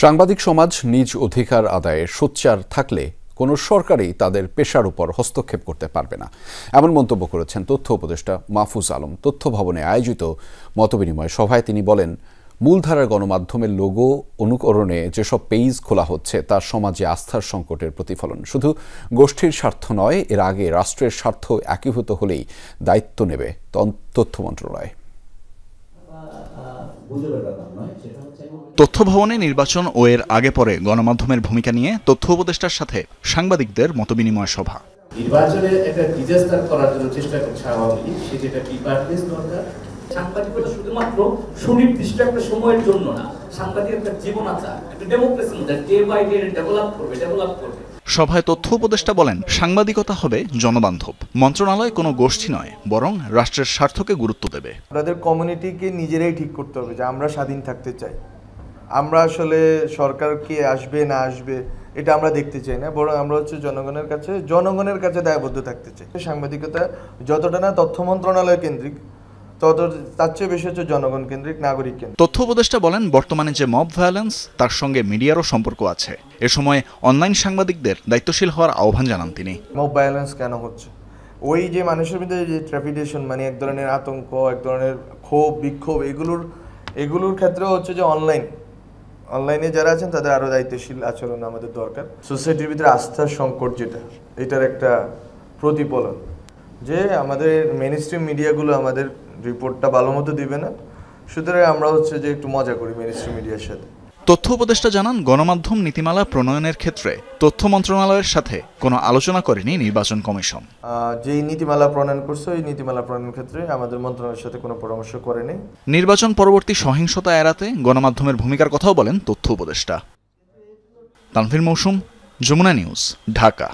সাংবাদিক সমাজ নিজ অধিকার আদায়ে সোচ্চার থাকলে কোনো সরকারই তাদের পেশার উপর হস্তক্ষেপ করতে পারবে না, এমন মন্তব্য করেছেন তথ্য উপদেষ্টা মাহফুজ আলম। তথ্য ভবনে আয়োজিত মতবিনিময় সভায় তিনি বলেন, মূলধারার গণমাধ্যমের লোগো অনুকরণে যেসব পেজ খোলা হচ্ছে তা সমাজে আস্থার সংকটের প্রতিফলন। শুধু গোষ্ঠীর স্বার্থ নয়, এর আগে রাষ্ট্রের স্বার্থ একীভূত হলেই দায়িত্ব নেবে তথ্য মন্ত্রণালয়। তথ্য ভবনে নির্বাচন ও এর আগে পরে গণমাধ্যমের ভূমিকা নিয়ে তথ্য উপদেষ্টার সাথে সাংবাদিকদের মতবিনিময় সভা। নির্বাচনে একটা ডিজাস্টার করার জন্য চেষ্টা করছে আওয়ামী লীগ, সেটা প্রিপারেশন দরকার। সাংবাদিকতা শুধুমাত্র সুনির্দিষ্ট একটা সময়ের জন্য না, সাংবাদিক একটা জীবন আছে, একটা democracy day by day develop করবে। সভায় তথ্য উপদেষ্টা বলেন, সাংবাদিকতা হবে জনবান্ধব। মন্ত্রণালয় কোনো গোষ্ঠী নয়, বরং রাষ্ট্রের স্বার্থকে গুরুত্ব দেবে। আমাদের কমিউনিটিকে নিজেরাই ঠিক করতে হবে যে আমরা স্বাধীন থাকতে চাই। আমরা আসলে সরকার কে আসবে না আসবে এটা আমরা দেখতে চাই না, বরং আমরা হচ্ছে জনগণের কাছে দায়বদ্ধ থাকতে চাই। সাংবাদিকতা যতটা না তথ্য মন্ত্রণালয় কেন্দ্রিক, তার চেয়ে বেশি হচ্ছে জনগণ কেন্দ্রিক, নাগরিক কেন্দ্রিক। তথ্য উপদেষ্টা বলেন, বর্তমানে যে মব ভায়োলেন্স তার সঙ্গে মিডিয়ারও সম্পর্ক আছে। এ সময় অনলাইন সাংবাদিকদের দায়িত্বশীল হওয়ার আহ্বান জানান তিনি। মব ভায়োলেন্স কেন হচ্ছে? ওই যে মানুষের মধ্যে যে ট্র্যাপিডেশন, মানে এক ধরনের আতঙ্ক, এক ধরনের ক্ষোভ বিক্ষোভ, এগুলোর ক্ষেত্রেও হচ্ছে যে অনলাইনে যারা আছেন তাদের আরো দায়িত্বশীল আচরণ আমাদের দরকার। সোসাইটির ভিতরে আস্থার সংকট যেটা, এটার একটা প্রতিফলন যে আমাদের মেইনস্ট্রিম মিডিয়াগুলো আমাদের রিপোর্টটা ভালো মতো দিবে না, সুতরাং আমরা হচ্ছে যে একটু মজা করি মেইনস্ট্রিম মিডিয়ার সাথে। তথ্য উপদেষ্টা জানান, গণমাধ্যম নীতিমালা প্রণয়নের ক্ষেত্রে তথ্য মন্ত্রণালয়ের সাথে কোনো আলোচনা করেনি নির্বাচন কমিশন। যেই নীতিমালা প্রণয়ন করছে ওই নীতিমালা প্রণয়নের ক্ষেত্রে আমাদের মন্ত্রণালয়ের সাথে কোনো পরামর্শ করেনি। নির্বাচন পরবর্তী সহিংসতা এড়াতে গণমাধ্যমের ভূমিকার কথাও বলেন তথ্য উপদেষ্টা। তানভীর মৌসুম, যমুনা নিউজ, ঢাকা।